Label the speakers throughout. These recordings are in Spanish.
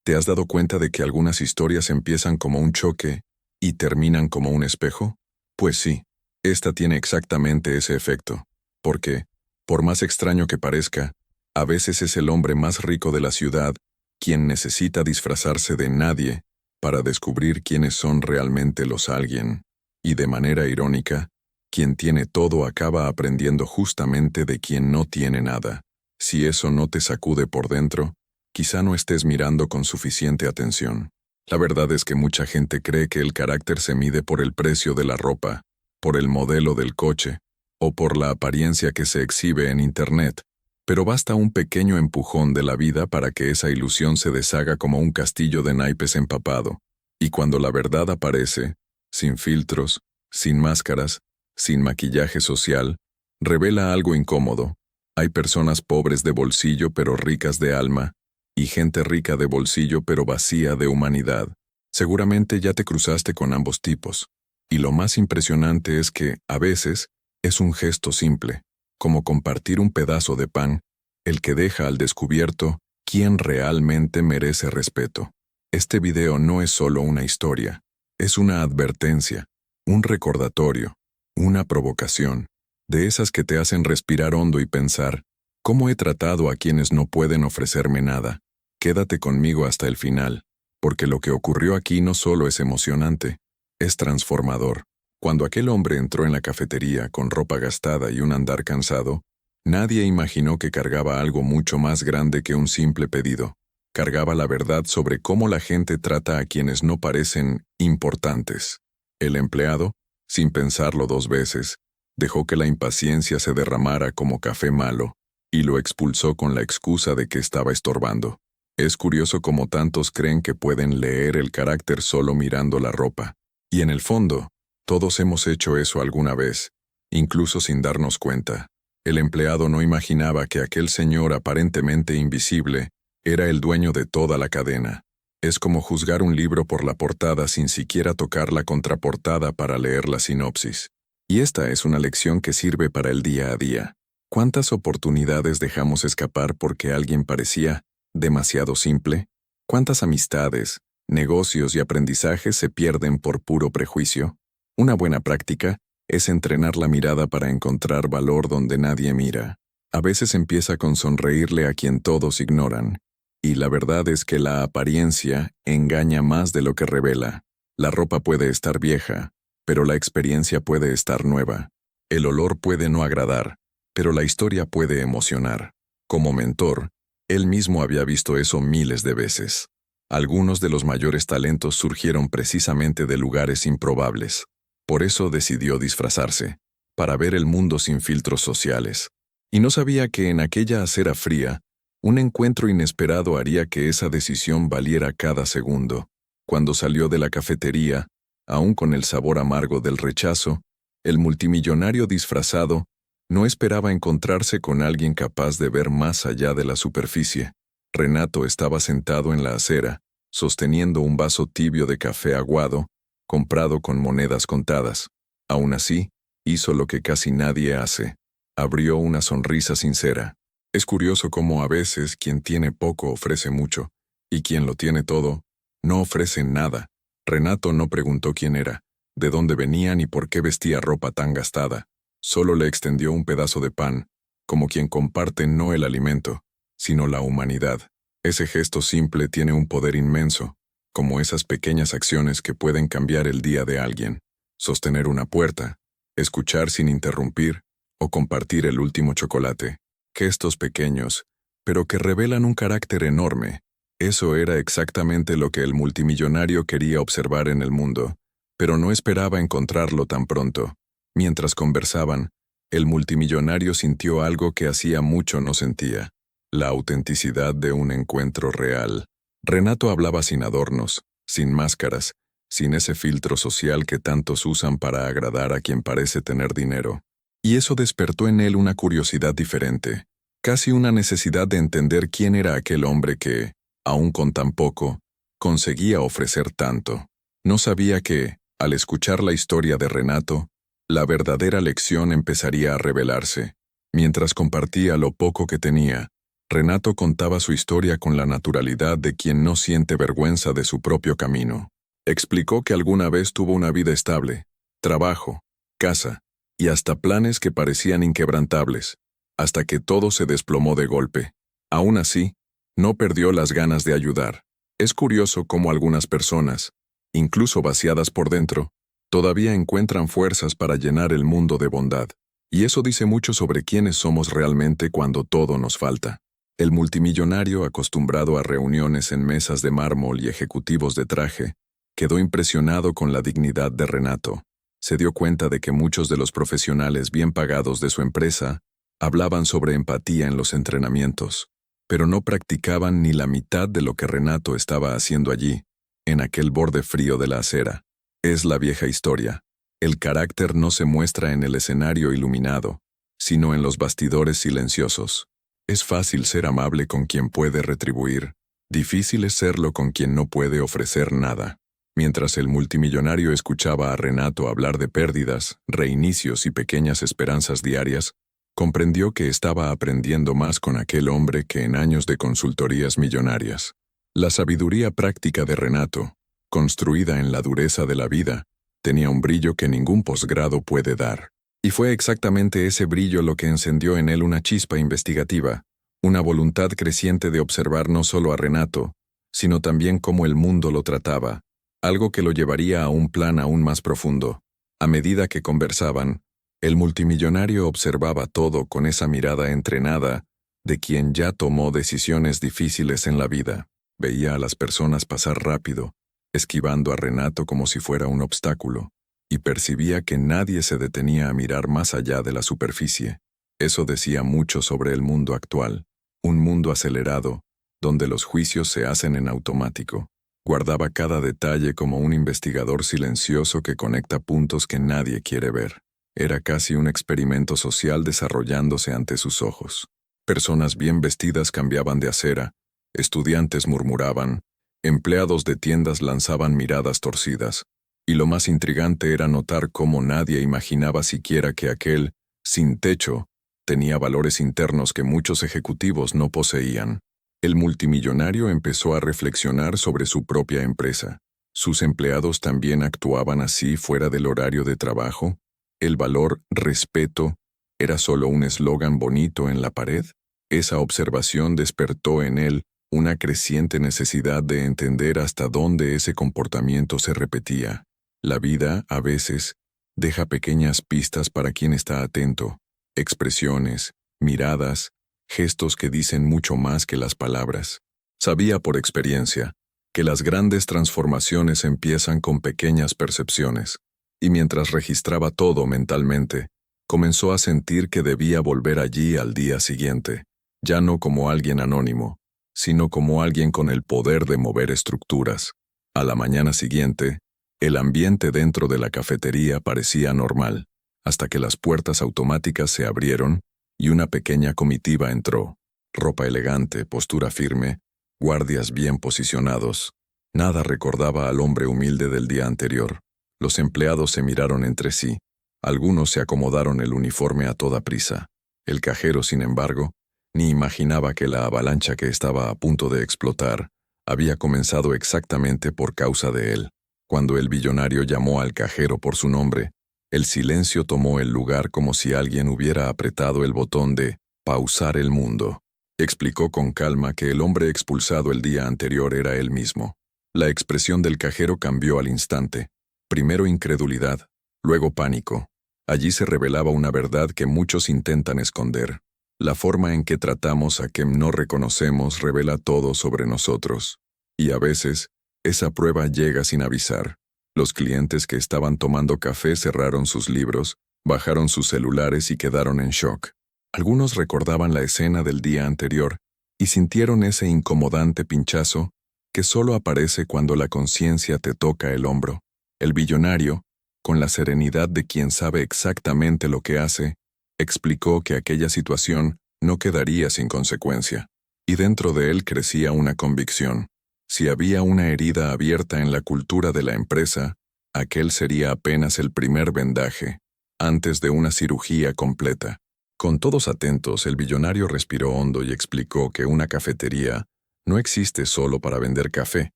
Speaker 1: ¿Te has dado cuenta de que algunas historias empiezan como un choque y terminan como un espejo? Pues sí, esta tiene exactamente ese efecto. Porque, por más extraño que parezca, a veces es el hombre más rico de la ciudad quien necesita disfrazarse de nadie para descubrir quiénes son realmente los alguien. Y de manera irónica, quien tiene todo acaba aprendiendo justamente de quien no tiene nada. Si eso no te sacude por dentro, quizá no estés mirando con suficiente atención. La verdad es que mucha gente cree que el carácter se mide por el precio de la ropa, por el modelo del coche, o por la apariencia que se exhibe en Internet, pero basta un pequeño empujón de la vida para que esa ilusión se deshaga como un castillo de naipes empapado. Y cuando la verdad aparece, sin filtros, sin máscaras, sin maquillaje social, revela algo incómodo. Hay personas pobres de bolsillo pero ricas de alma, y gente rica de bolsillo pero vacía de humanidad. Seguramente ya te cruzaste con ambos tipos. Y lo más impresionante es que, a veces, es un gesto simple, como compartir un pedazo de pan, el que deja al descubierto quién realmente merece respeto. Este video no es solo una historia, es una advertencia, un recordatorio, una provocación, de esas que te hacen respirar hondo y pensar, ¿cómo he tratado a quienes no pueden ofrecerme nada? Quédate conmigo hasta el final, porque lo que ocurrió aquí no solo es emocionante, es transformador. Cuando aquel hombre entró en la cafetería con ropa gastada y un andar cansado, nadie imaginó que cargaba algo mucho más grande que un simple pedido. Cargaba la verdad sobre cómo la gente trata a quienes no parecen importantes. El empleado, sin pensarlo dos veces, dejó que la impaciencia se derramara como café malo, y lo expulsó con la excusa de que estaba estorbando. Es curioso cómo tantos creen que pueden leer el carácter solo mirando la ropa. Y en el fondo, todos hemos hecho eso alguna vez, incluso sin darnos cuenta. El empleado no imaginaba que aquel señor aparentemente invisible era el dueño de toda la cadena. Es como juzgar un libro por la portada sin siquiera tocar la contraportada para leer la sinopsis. Y esta es una lección que sirve para el día a día. ¿Cuántas oportunidades dejamos escapar porque alguien parecía demasiado simple? ¿Cuántas amistades, negocios y aprendizajes se pierden por puro prejuicio? Una buena práctica es entrenar la mirada para encontrar valor donde nadie mira. A veces empieza con sonreírle a quien todos ignoran. Y la verdad es que la apariencia engaña más de lo que revela. La ropa puede estar vieja, pero la experiencia puede estar nueva. El olor puede no agradar, pero la historia puede emocionar. Como mentor, él mismo había visto eso miles de veces. Algunos de los mayores talentos surgieron precisamente de lugares improbables. Por eso decidió disfrazarse, para ver el mundo sin filtros sociales. Y no sabía que en aquella acera fría, un encuentro inesperado haría que esa decisión valiera cada segundo. Cuando salió de la cafetería, aún con el sabor amargo del rechazo, el multimillonario disfrazado no esperaba encontrarse con alguien capaz de ver más allá de la superficie. Renato estaba sentado en la acera, sosteniendo un vaso tibio de café aguado, comprado con monedas contadas. Aún así, hizo lo que casi nadie hace. Abrió una sonrisa sincera. Es curioso cómo a veces quien tiene poco ofrece mucho, y quien lo tiene todo, no ofrece nada. Renato no preguntó quién era, de dónde venía ni por qué vestía ropa tan gastada. Solo le extendió un pedazo de pan, como quien comparte no el alimento, sino la humanidad. Ese gesto simple tiene un poder inmenso, como esas pequeñas acciones que pueden cambiar el día de alguien. Sostener una puerta, escuchar sin interrumpir, o compartir el último chocolate. Gestos pequeños, pero que revelan un carácter enorme. Eso era exactamente lo que el multimillonario quería observar en el mundo, pero no esperaba encontrarlo tan pronto. Mientras conversaban, el multimillonario sintió algo que hacía mucho no sentía: la autenticidad de un encuentro real. Renato hablaba sin adornos, sin máscaras, sin ese filtro social que tantos usan para agradar a quien parece tener dinero. Y eso despertó en él una curiosidad diferente, casi una necesidad de entender quién era aquel hombre que, aun con tan poco, conseguía ofrecer tanto. No sabía que, al escuchar la historia de Renato, la verdadera lección empezaría a revelarse. Mientras compartía lo poco que tenía, Renato contaba su historia con la naturalidad de quien no siente vergüenza de su propio camino. Explicó que alguna vez tuvo una vida estable, trabajo, casa, y hasta planes que parecían inquebrantables, hasta que todo se desplomó de golpe. Aún así, no perdió las ganas de ayudar. Es curioso cómo algunas personas, incluso vaciadas por dentro, todavía encuentran fuerzas para llenar el mundo de bondad. Y eso dice mucho sobre quiénes somos realmente cuando todo nos falta. El multimillonario, acostumbrado a reuniones en mesas de mármol y ejecutivos de traje, quedó impresionado con la dignidad de Renato. Se dio cuenta de que muchos de los profesionales bien pagados de su empresa hablaban sobre empatía en los entrenamientos, pero no practicaban ni la mitad de lo que Renato estaba haciendo allí, en aquel borde frío de la acera. Es la vieja historia. El carácter no se muestra en el escenario iluminado, sino en los bastidores silenciosos. Es fácil ser amable con quien puede retribuir, difícil es serlo con quien no puede ofrecer nada. Mientras el multimillonario escuchaba a Renato hablar de pérdidas, reinicios y pequeñas esperanzas diarias, comprendió que estaba aprendiendo más con aquel hombre que en años de consultorías millonarias. La sabiduría práctica de Renato, construida en la dureza de la vida, tenía un brillo que ningún posgrado puede dar. Y fue exactamente ese brillo lo que encendió en él una chispa investigativa, una voluntad creciente de observar no solo a Renato, sino también cómo el mundo lo trataba, algo que lo llevaría a un plan aún más profundo. A medida que conversaban, el multimillonario observaba todo con esa mirada entrenada de quien ya tomó decisiones difíciles en la vida. Veía a las personas pasar rápido, esquivando a Renato como si fuera un obstáculo, y percibía que nadie se detenía a mirar más allá de la superficie. Eso decía mucho sobre el mundo actual, un mundo acelerado, donde los juicios se hacen en automático. Guardaba cada detalle como un investigador silencioso que conecta puntos que nadie quiere ver. Era casi un experimento social desarrollándose ante sus ojos. Personas bien vestidas cambiaban de acera, estudiantes murmuraban, empleados de tiendas lanzaban miradas torcidas, y lo más intrigante era notar cómo nadie imaginaba siquiera que aquel, sin techo, tenía valores internos que muchos ejecutivos no poseían. El multimillonario empezó a reflexionar sobre su propia empresa. ¿Sus empleados también actuaban así fuera del horario de trabajo? ¿El valor respeto era solo un eslogan bonito en la pared? Esa observación despertó en él una creciente necesidad de entender hasta dónde ese comportamiento se repetía. La vida, a veces, deja pequeñas pistas para quien está atento, expresiones, miradas, gestos que dicen mucho más que las palabras. Sabía por experiencia que las grandes transformaciones empiezan con pequeñas percepciones, y mientras registraba todo mentalmente, comenzó a sentir que debía volver allí al día siguiente, ya no como alguien anónimo, sino como alguien con el poder de mover estructuras. A la mañana siguiente, el ambiente dentro de la cafetería parecía normal, hasta que las puertas automáticas se abrieron y una pequeña comitiva entró. Ropa elegante, postura firme, guardias bien posicionados. Nada recordaba al hombre humilde del día anterior. Los empleados se miraron entre sí. Algunos se acomodaron el uniforme a toda prisa. El cajero, sin embargo, ni imaginaba que la avalancha que estaba a punto de explotar había comenzado exactamente por causa de él. Cuando el billonario llamó al cajero por su nombre, el silencio tomó el lugar como si alguien hubiera apretado el botón de pausar el mundo. Explicó con calma que el hombre expulsado el día anterior era él mismo. La expresión del cajero cambió al instante. Primero incredulidad, luego pánico. Allí se revelaba una verdad que muchos intentan esconder. La forma en que tratamos a quien no reconocemos revela todo sobre nosotros. Y a veces, esa prueba llega sin avisar. Los clientes que estaban tomando café cerraron sus libros, bajaron sus celulares y quedaron en shock. Algunos recordaban la escena del día anterior y sintieron ese incomodante pinchazo que solo aparece cuando la conciencia te toca el hombro. El billonario, con la serenidad de quien sabe exactamente lo que hace, explicó que aquella situación no quedaría sin consecuencia. Y dentro de él crecía una convicción. Si había una herida abierta en la cultura de la empresa, aquel sería apenas el primer vendaje, antes de una cirugía completa. Con todos atentos, el billonario respiró hondo y explicó que una cafetería no existe solo para vender café,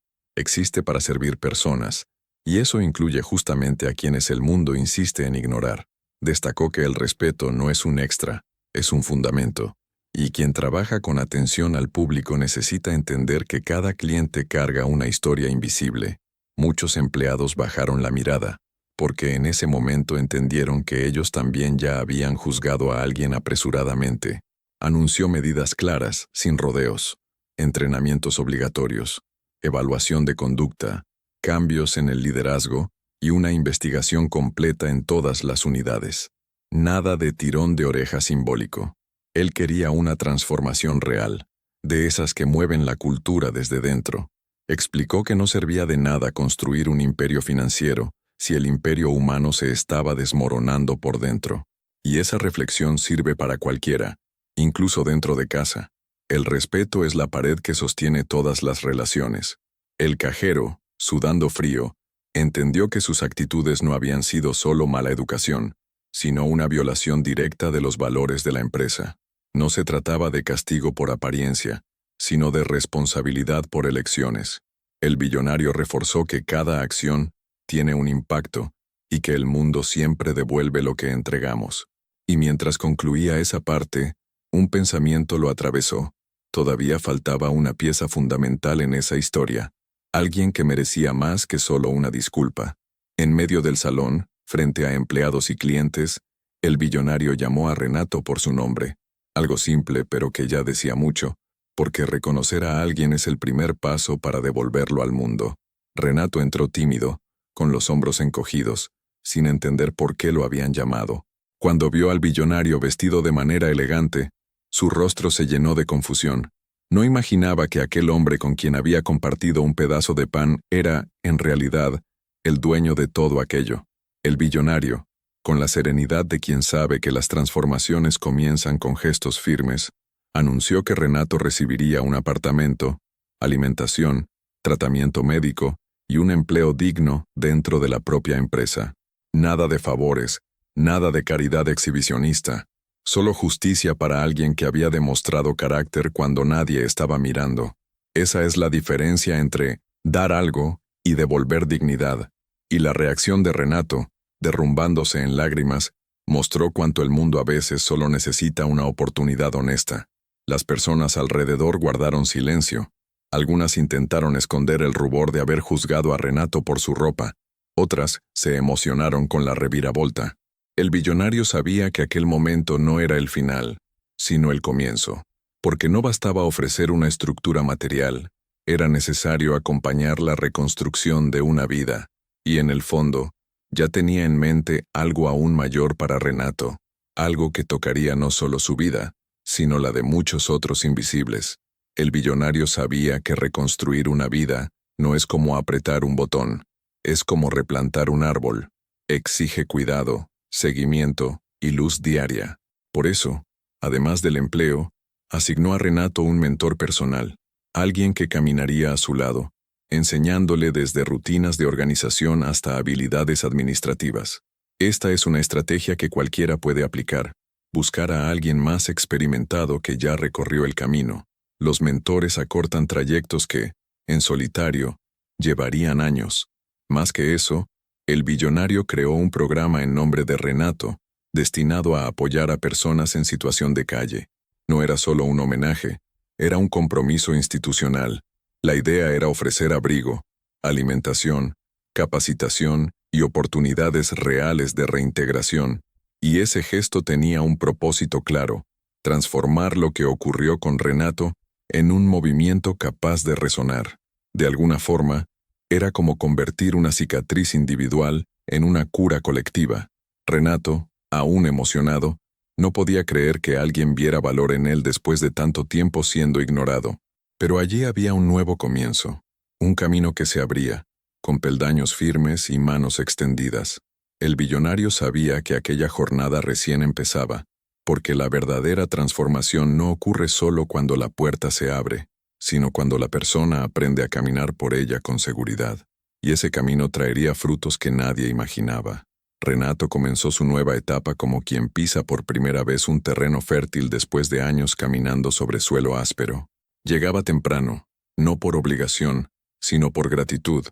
Speaker 1: existe para servir personas, y eso incluye justamente a quienes el mundo insiste en ignorar. Destacó que el respeto no es un extra, es un fundamento, y quien trabaja con atención al público necesita entender que cada cliente carga una historia invisible. Muchos empleados bajaron la mirada, porque en ese momento entendieron que ellos también ya habían juzgado a alguien apresuradamente. Anunció medidas claras, sin rodeos, entrenamientos obligatorios, evaluación de conducta, cambios en el liderazgo y una investigación completa en todas las unidades. Nada de tirón de oreja simbólico. Él quería una transformación real, de esas que mueven la cultura desde dentro. Explicó que no servía de nada construir un imperio financiero si el imperio humano se estaba desmoronando por dentro. Y esa reflexión sirve para cualquiera, incluso dentro de casa. El respeto es la pared que sostiene todas las relaciones. El cajero, sudando frío, entendió que sus actitudes no habían sido solo mala educación, sino una violación directa de los valores de la empresa. No se trataba de castigo por apariencia, sino de responsabilidad por elecciones. El billonario reforzó que cada acción tiene un impacto y que el mundo siempre devuelve lo que entregamos. Y mientras concluía esa parte, un pensamiento lo atravesó. Todavía faltaba una pieza fundamental en esa historia. Alguien que merecía más que solo una disculpa. En medio del salón, frente a empleados y clientes, el billonario llamó a Renato por su nombre. Algo simple, pero que ya decía mucho, porque reconocer a alguien es el primer paso para devolverlo al mundo. Renato entró tímido, con los hombros encogidos, sin entender por qué lo habían llamado. Cuando vio al billonario vestido de manera elegante, su rostro se llenó de confusión. No imaginaba que aquel hombre con quien había compartido un pedazo de pan era, en realidad, el dueño de todo aquello. El billonario, con la serenidad de quien sabe que las transformaciones comienzan con gestos firmes, anunció que Renato recibiría un apartamento, alimentación, tratamiento médico y un empleo digno dentro de la propia empresa. Nada de favores, nada de caridad exhibicionista, solo justicia para alguien que había demostrado carácter cuando nadie estaba mirando. Esa es la diferencia entre dar algo y devolver dignidad. Y la reacción de Renato, derrumbándose en lágrimas, mostró cuánto el mundo a veces solo necesita una oportunidad honesta. Las personas alrededor guardaron silencio. Algunas intentaron esconder el rubor de haber juzgado a Renato por su ropa. Otras se emocionaron con la reviravolta. El billonario sabía que aquel momento no era el final, sino el comienzo. Porque no bastaba ofrecer una estructura material, era necesario acompañar la reconstrucción de una vida. Y en el fondo, ya tenía en mente algo aún mayor para Renato, algo que tocaría no solo su vida, sino la de muchos otros invisibles. El billonario sabía que reconstruir una vida no es como apretar un botón, es como replantar un árbol. Exige cuidado, seguimiento y luz diaria. Por eso, además del empleo, asignó a Renato un mentor personal, alguien que caminaría a su lado, enseñándole desde rutinas de organización hasta habilidades administrativas. Esta es una estrategia que cualquiera puede aplicar, buscar a alguien más experimentado que ya recorrió el camino. Los mentores acortan trayectos que, en solitario, llevarían años. Más que eso, el billonario creó un programa en nombre de Renato, destinado a apoyar a personas en situación de calle. No era solo un homenaje, era un compromiso institucional. La idea era ofrecer abrigo, alimentación, capacitación y oportunidades reales de reintegración, y ese gesto tenía un propósito claro: transformar lo que ocurrió con Renato en un movimiento capaz de resonar. De alguna forma, era como convertir una cicatriz individual en una cura colectiva. Renato, aún emocionado, no podía creer que alguien viera valor en él después de tanto tiempo siendo ignorado. Pero allí había un nuevo comienzo, un camino que se abría, con peldaños firmes y manos extendidas. El billonario sabía que aquella jornada recién empezaba, porque la verdadera transformación no ocurre solo cuando la puerta se abre, sino cuando la persona aprende a caminar por ella con seguridad. Y ese camino traería frutos que nadie imaginaba. Renato comenzó su nueva etapa como quien pisa por primera vez un terreno fértil después de años caminando sobre suelo áspero. Llegaba temprano, no por obligación, sino por gratitud,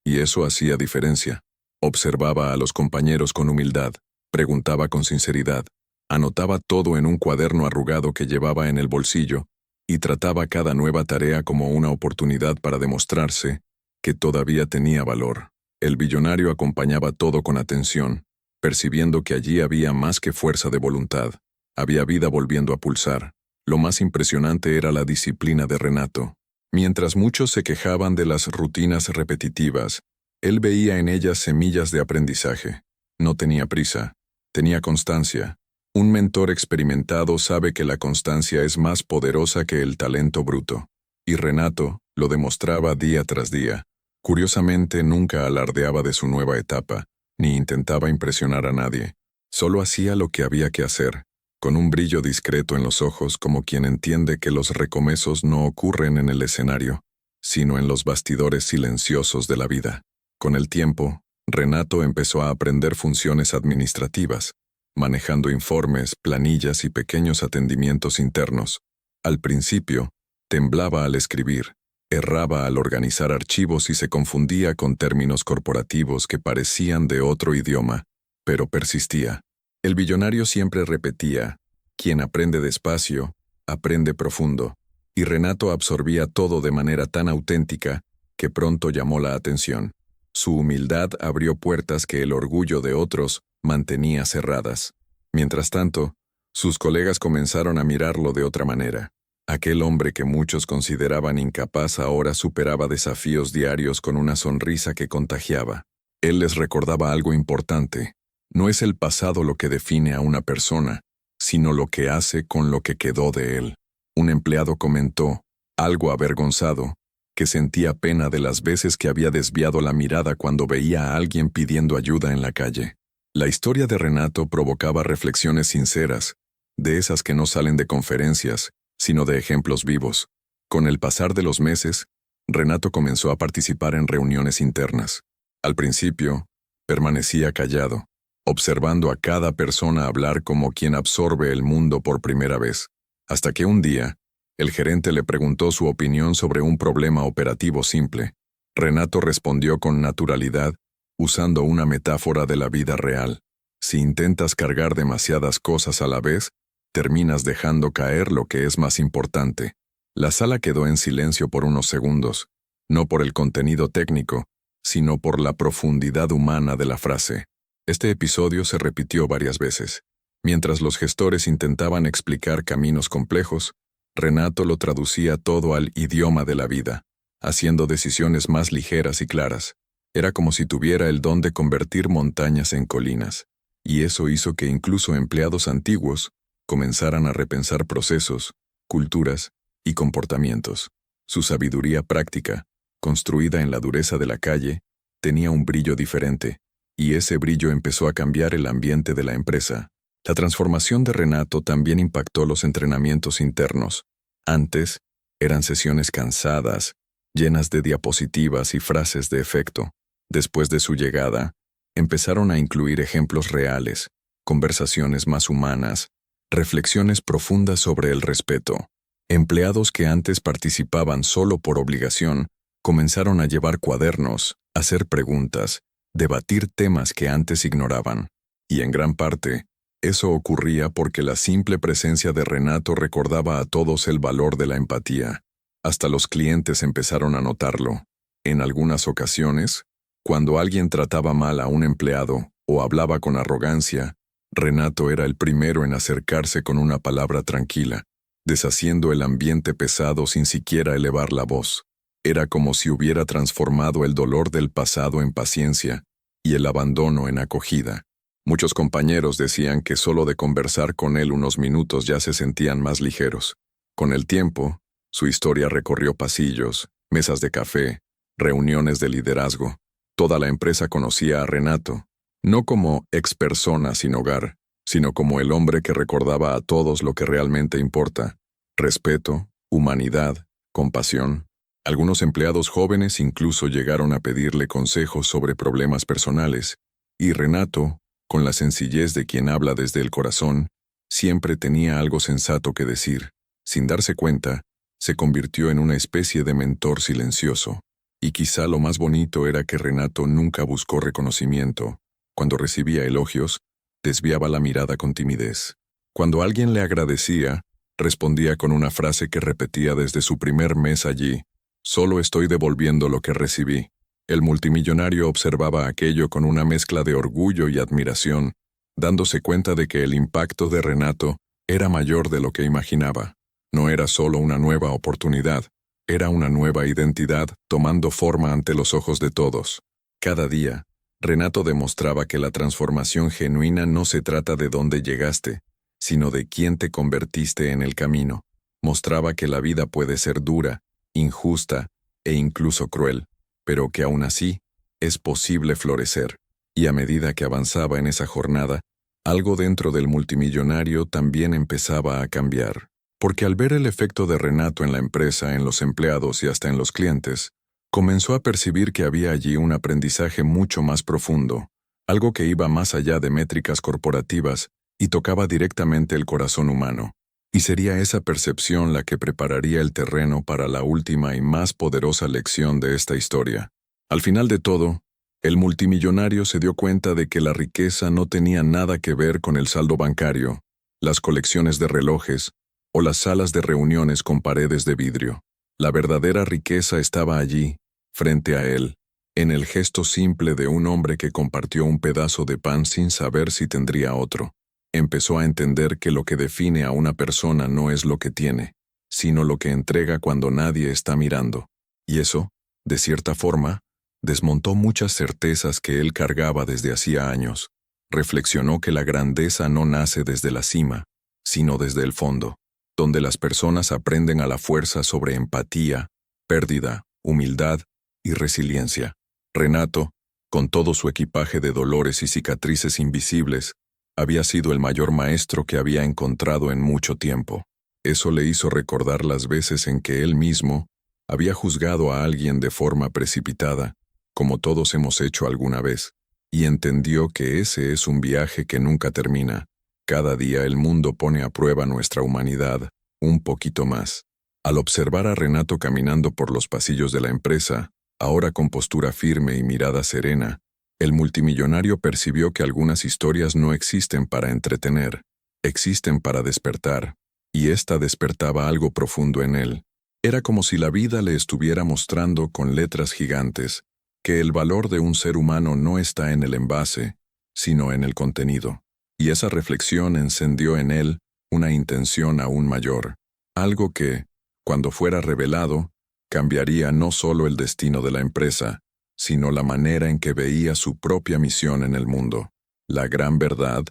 Speaker 1: y eso hacía diferencia. Observaba a los compañeros con humildad, preguntaba con sinceridad, anotaba todo en un cuaderno arrugado que llevaba en el bolsillo, y trataba cada nueva tarea como una oportunidad para demostrarse que todavía tenía valor. El billonario acompañaba todo con atención, percibiendo que allí había más que fuerza de voluntad, había vida volviendo a pulsar. Lo más impresionante era la disciplina de Renato. Mientras muchos se quejaban de las rutinas repetitivas, él veía en ellas semillas de aprendizaje. No tenía prisa, tenía constancia. Un mentor experimentado sabe que la constancia es más poderosa que el talento bruto. Y Renato lo demostraba día tras día. Curiosamente, nunca alardeaba de su nueva etapa, ni intentaba impresionar a nadie. Solo hacía lo que había que hacer, con un brillo discreto en los ojos como quien entiende que los recomezos no ocurren en el escenario, sino en los bastidores silenciosos de la vida. Con el tiempo, Renato empezó a aprender funciones administrativas, manejando informes, planillas y pequeños atendimientos internos. Al principio, temblaba al escribir, erraba al organizar archivos y se confundía con términos corporativos que parecían de otro idioma, pero persistía. El billonario siempre repetía, quien aprende despacio, aprende profundo, y Renato absorbía todo de manera tan auténtica que pronto llamó la atención. Su humildad abrió puertas que el orgullo de otros mantenía cerradas. Mientras tanto, sus colegas comenzaron a mirarlo de otra manera. Aquel hombre que muchos consideraban incapaz ahora superaba desafíos diarios con una sonrisa que contagiaba. Él les recordaba algo importante. No es el pasado lo que define a una persona, sino lo que hace con lo que quedó de él. Un empleado comentó, algo avergonzado, que sentía pena de las veces que había desviado la mirada cuando veía a alguien pidiendo ayuda en la calle. La historia de Renato provocaba reflexiones sinceras, de esas que no salen de conferencias, sino de ejemplos vivos. Con el pasar de los meses, Renato comenzó a participar en reuniones internas. Al principio, permanecía callado, observando a cada persona hablar como quien absorbe el mundo por primera vez, hasta que un día, el gerente le preguntó su opinión sobre un problema operativo simple. Renato respondió con naturalidad, usando una metáfora de la vida real. Si intentas cargar demasiadas cosas a la vez, terminas dejando caer lo que es más importante. La sala quedó en silencio por unos segundos, no por el contenido técnico, sino por la profundidad humana de la frase. Este episodio se repitió varias veces. Mientras los gestores intentaban explicar caminos complejos, Renato lo traducía todo al idioma de la vida, haciendo decisiones más ligeras y claras. Era como si tuviera el don de convertir montañas en colinas, y eso hizo que incluso empleados antiguos comenzaran a repensar procesos, culturas y comportamientos. Su sabiduría práctica, construida en la dureza de la calle, tenía un brillo diferente, y ese brillo empezó a cambiar el ambiente de la empresa. La transformación de Renato también impactó los entrenamientos internos. Antes, eran sesiones cansadas, llenas de diapositivas y frases de efecto. Después de su llegada, empezaron a incluir ejemplos reales, conversaciones más humanas, reflexiones profundas sobre el respeto. Empleados que antes participaban solo por obligación, comenzaron a llevar cuadernos, hacer preguntas, debatir temas que antes ignoraban. Y en gran parte, eso ocurría porque la simple presencia de Renato recordaba a todos el valor de la empatía. Hasta los clientes empezaron a notarlo. En algunas ocasiones, cuando alguien trataba mal a un empleado o hablaba con arrogancia, Renato era el primero en acercarse con una palabra tranquila, deshaciendo el ambiente pesado sin siquiera elevar la voz. Era como si hubiera transformado el dolor del pasado en paciencia y el abandono en acogida. Muchos compañeros decían que solo de conversar con él unos minutos ya se sentían más ligeros. Con el tiempo, su historia recorrió pasillos, mesas de café, reuniones de liderazgo. Toda la empresa conocía a Renato, no como ex persona sin hogar, sino como el hombre que recordaba a todos lo que realmente importa: respeto, humanidad, compasión. Algunos empleados jóvenes incluso llegaron a pedirle consejos sobre problemas personales, y Renato, Con la sencillez de quien habla desde el corazón, siempre tenía algo sensato que decir. Sin darse cuenta, se convirtió en una especie de mentor silencioso. Y quizá lo más bonito era que Renato nunca buscó reconocimiento. Cuando recibía elogios, desviaba la mirada con timidez. Cuando alguien le agradecía, respondía con una frase que repetía desde su primer mes allí: «Solo estoy devolviendo lo que recibí». El multimillonario observaba aquello con una mezcla de orgullo y admiración, dándose cuenta de que el impacto de Renato era mayor de lo que imaginaba. No era solo una nueva oportunidad, era una nueva identidad tomando forma ante los ojos de todos. Cada día, Renato demostraba que la transformación genuina no se trata de dónde llegaste, sino de quién te convertiste en el camino. Mostraba que la vida puede ser dura, injusta e incluso cruel, pero que aún así es posible florecer. Y a medida que avanzaba en esa jornada, algo dentro del multimillonario también empezaba a cambiar. Porque al ver el efecto de Renato en la empresa, en los empleados y hasta en los clientes, comenzó a percibir que había allí un aprendizaje mucho más profundo, algo que iba más allá de métricas corporativas y tocaba directamente el corazón humano. Y sería esa percepción la que prepararía el terreno para la última y más poderosa lección de esta historia. Al final de todo, el multimillonario se dio cuenta de que la riqueza no tenía nada que ver con el saldo bancario, las colecciones de relojes o las salas de reuniones con paredes de vidrio. La verdadera riqueza estaba allí, frente a él, en el gesto simple de un hombre que compartió un pedazo de pan sin saber si tendría otro. Empezó a entender que lo que define a una persona no es lo que tiene, sino lo que entrega cuando nadie está mirando. Y eso, de cierta forma, desmontó muchas certezas que él cargaba desde hacía años. Reflexionó que la grandeza no nace desde la cima, sino desde el fondo, donde las personas aprenden a la fuerza sobre empatía, pérdida, humildad y resiliencia. Renato, con todo su equipaje de dolores y cicatrices invisibles, había sido el mayor maestro que había encontrado en mucho tiempo. Eso le hizo recordar las veces en que él mismo había juzgado a alguien de forma precipitada, como todos hemos hecho alguna vez, y entendió que ese es un viaje que nunca termina. Cada día el mundo pone a prueba nuestra humanidad, un poquito más. Al observar a Renato caminando por los pasillos de la empresa, ahora con postura firme y mirada serena, el multimillonario percibió que algunas historias no existen para entretener, existen para despertar, y esta despertaba algo profundo en él. Era como si la vida le estuviera mostrando con letras gigantes que el valor de un ser humano no está en el envase, sino en el contenido. Y esa reflexión encendió en él una intención aún mayor, algo que, cuando fuera revelado, cambiaría no solo el destino de la empresa, sino la manera en que veía su propia misión en el mundo. La gran verdad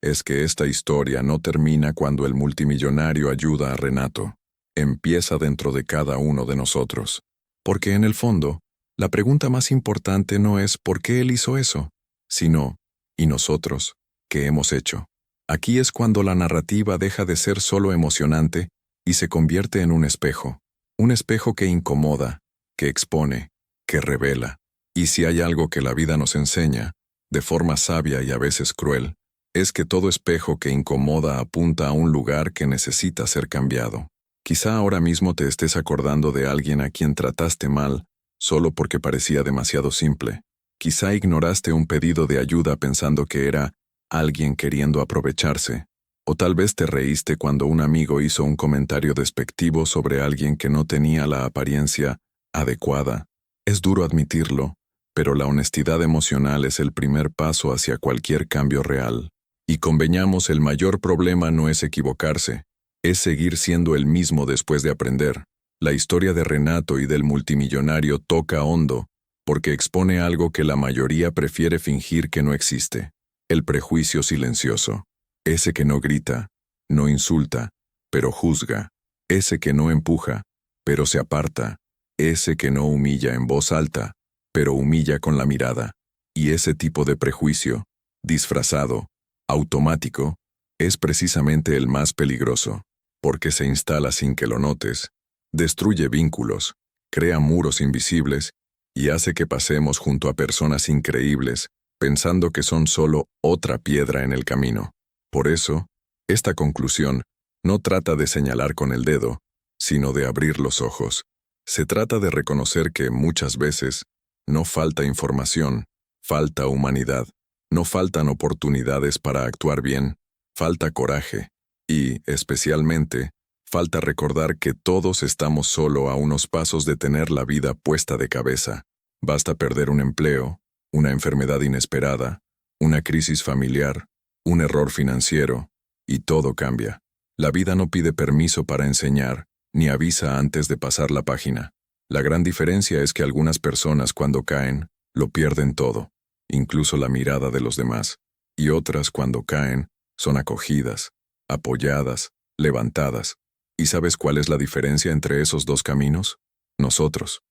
Speaker 1: es que esta historia no termina cuando el multimillonario ayuda a Renato. Empieza dentro de cada uno de nosotros. Porque en el fondo, la pregunta más importante no es ¿por qué él hizo eso?, sino ¿y nosotros? ¿Qué hemos hecho? Aquí es cuando la narrativa deja de ser solo emocionante y se convierte en un espejo que incomoda, que expone, que revela. Y si hay algo que la vida nos enseña, de forma sabia y a veces cruel, es que todo espejo que incomoda apunta a un lugar que necesita ser cambiado. Quizá ahora mismo te estés acordando de alguien a quien trataste mal, solo porque parecía demasiado simple. Quizá ignoraste un pedido de ayuda pensando que era alguien queriendo aprovecharse. O tal vez te reíste cuando un amigo hizo un comentario despectivo sobre alguien que no tenía la apariencia adecuada. Es duro admitirlo, pero la honestidad emocional es el primer paso hacia cualquier cambio real. Y convengamos, el mayor problema no es equivocarse, es seguir siendo el mismo después de aprender. La historia de Renato y del multimillonario toca hondo, porque expone algo que la mayoría prefiere fingir que no existe: el prejuicio silencioso. Ese que no grita, no insulta, pero juzga. Ese que no empuja, pero se aparta. Ese que no humilla en voz alta, pero humilla con la mirada. Y ese tipo de prejuicio, disfrazado, automático, es precisamente el más peligroso, porque se instala sin que lo notes, destruye vínculos, crea muros invisibles y hace que pasemos junto a personas increíbles pensando que son solo otra piedra en el camino. Por eso, esta conclusión no trata de señalar con el dedo, sino de abrir los ojos. Se trata de reconocer que muchas veces no falta información, falta humanidad, no faltan oportunidades para actuar bien, falta coraje y, especialmente, falta recordar que todos estamos solo a unos pasos de tener la vida puesta de cabeza. Basta perder un empleo, una enfermedad inesperada, una crisis familiar, un error financiero, y todo cambia. La vida no pide permiso para enseñar, ni avisa antes de pasar la página. La gran diferencia es que algunas personas cuando caen, lo pierden todo, incluso la mirada de los demás, y otras cuando caen, son acogidas, apoyadas, levantadas. ¿Y sabes cuál es la diferencia entre esos dos caminos? Nosotros,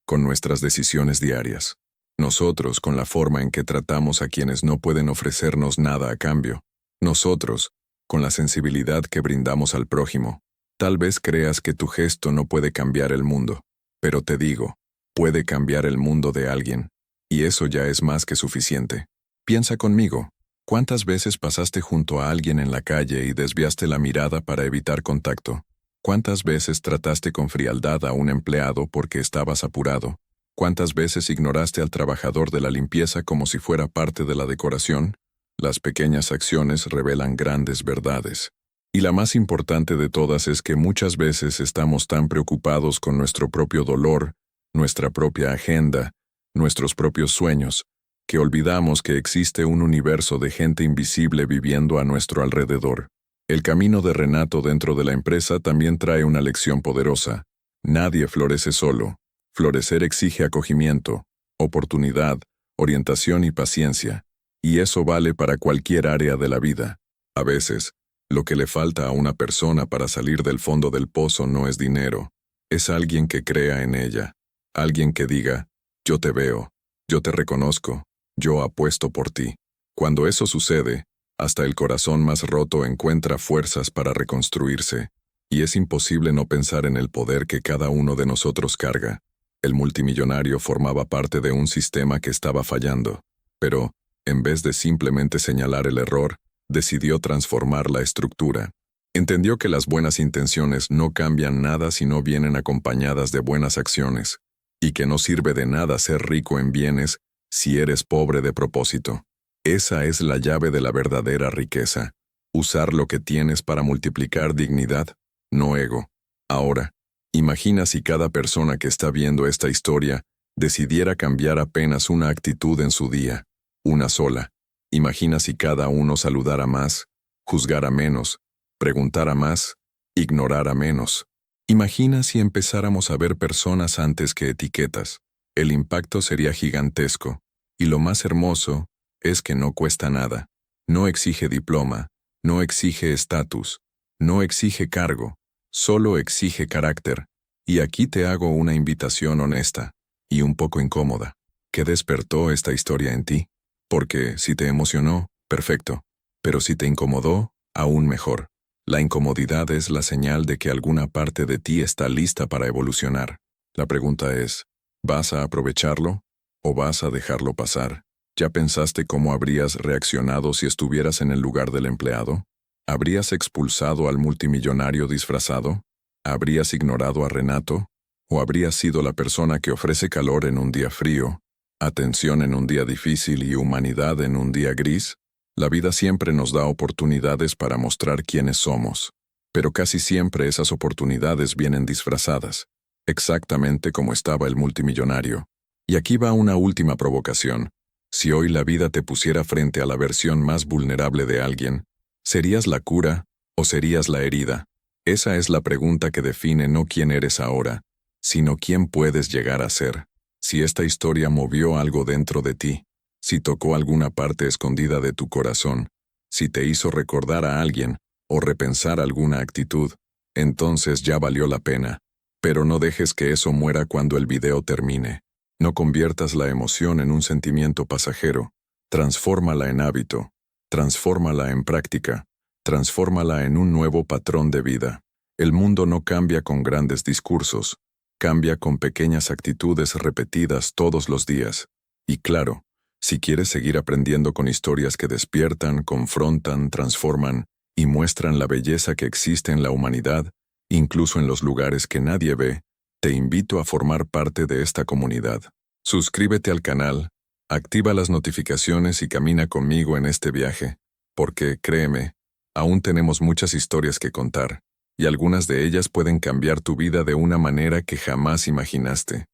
Speaker 1: con nuestras decisiones diarias. Nosotros, con la forma en que tratamos a quienes no pueden ofrecernos nada a cambio. Nosotros, con la sensibilidad que brindamos al prójimo. Tal vez creas que tu gesto no puede cambiar el mundo, pero te digo, puede cambiar el mundo de alguien, y eso ya es más que suficiente. Piensa conmigo, ¿cuántas veces pasaste junto a alguien en la calle y desviaste la mirada para evitar contacto? ¿Cuántas veces trataste con frialdad a un empleado porque estabas apurado? ¿Cuántas veces ignoraste al trabajador de la limpieza como si fuera parte de la decoración? Las pequeñas acciones revelan grandes verdades. Y la más importante de todas es que muchas veces estamos tan preocupados con nuestro propio dolor, nuestra propia agenda, nuestros propios sueños, que olvidamos que existe un universo de gente invisible viviendo a nuestro alrededor. El camino de Renato dentro de la empresa también trae una lección poderosa. Nadie florece solo. Florecer exige acogimiento, oportunidad, orientación y paciencia. Y eso vale para cualquier área de la vida. A veces, lo que le falta a una persona para salir del fondo del pozo no es dinero, es alguien que crea en ella, alguien que diga, yo te veo, yo te reconozco, yo apuesto por ti. Cuando eso sucede, hasta el corazón más roto encuentra fuerzas para reconstruirse, y es imposible no pensar en el poder que cada uno de nosotros carga. El multimillonario formaba parte de un sistema que estaba fallando, pero, en vez de simplemente señalar el error, decidió transformar la estructura. Entendió que las buenas intenciones no cambian nada si no vienen acompañadas de buenas acciones, y que no sirve de nada ser rico en bienes si eres pobre de propósito. Esa es la llave de la verdadera riqueza. Usar lo que tienes para multiplicar dignidad, no ego. Ahora, imagina si cada persona que está viendo esta historia decidiera cambiar apenas una actitud en su día, una sola. Imagina si cada uno saludara más, juzgara menos, preguntara más, ignorara menos. Imagina si empezáramos a ver personas antes que etiquetas. El impacto sería gigantesco. Y lo más hermoso es que no cuesta nada. No exige diploma, no exige estatus, no exige cargo, solo exige carácter. Y aquí te hago una invitación honesta y un poco incómoda. ¿Qué despertó esta historia en ti? Porque si te emocionó, perfecto. Pero si te incomodó, aún mejor. La incomodidad es la señal de que alguna parte de ti está lista para evolucionar. La pregunta es, ¿vas a aprovecharlo o vas a dejarlo pasar? ¿Ya pensaste cómo habrías reaccionado si estuvieras en el lugar del empleado? ¿Habrías expulsado al multimillonario disfrazado? ¿Habrías ignorado a Renato? ¿O habrías sido la persona que ofrece calor en un día frío, atención en un día difícil y humanidad en un día gris? La vida siempre nos da oportunidades para mostrar quiénes somos, pero casi siempre esas oportunidades vienen disfrazadas, exactamente como estaba el multimillonario. Y aquí va una última provocación. Si hoy la vida te pusiera frente a la versión más vulnerable de alguien, ¿serías la cura o serías la herida? Esa es la pregunta que define no quién eres ahora, sino quién puedes llegar a ser. Si esta historia movió algo dentro de ti, si tocó alguna parte escondida de tu corazón, si te hizo recordar a alguien o repensar alguna actitud, entonces ya valió la pena. Pero no dejes que eso muera cuando el video termine. No conviertas la emoción en un sentimiento pasajero. Transfórmala en hábito, transfórmala en práctica, transfórmala en un nuevo patrón de vida. El mundo no cambia con grandes discursos, cambia con pequeñas actitudes repetidas todos los días. Y claro, Si quieres seguir aprendiendo con historias que despiertan, confrontan, transforman y muestran la belleza que existe en la humanidad, incluso en los lugares que nadie ve, te invito a formar parte de esta comunidad. Suscríbete al canal, activa las notificaciones y camina conmigo en este viaje, porque, créeme, aún tenemos muchas historias que contar, y algunas de ellas pueden cambiar tu vida de una manera que jamás imaginaste.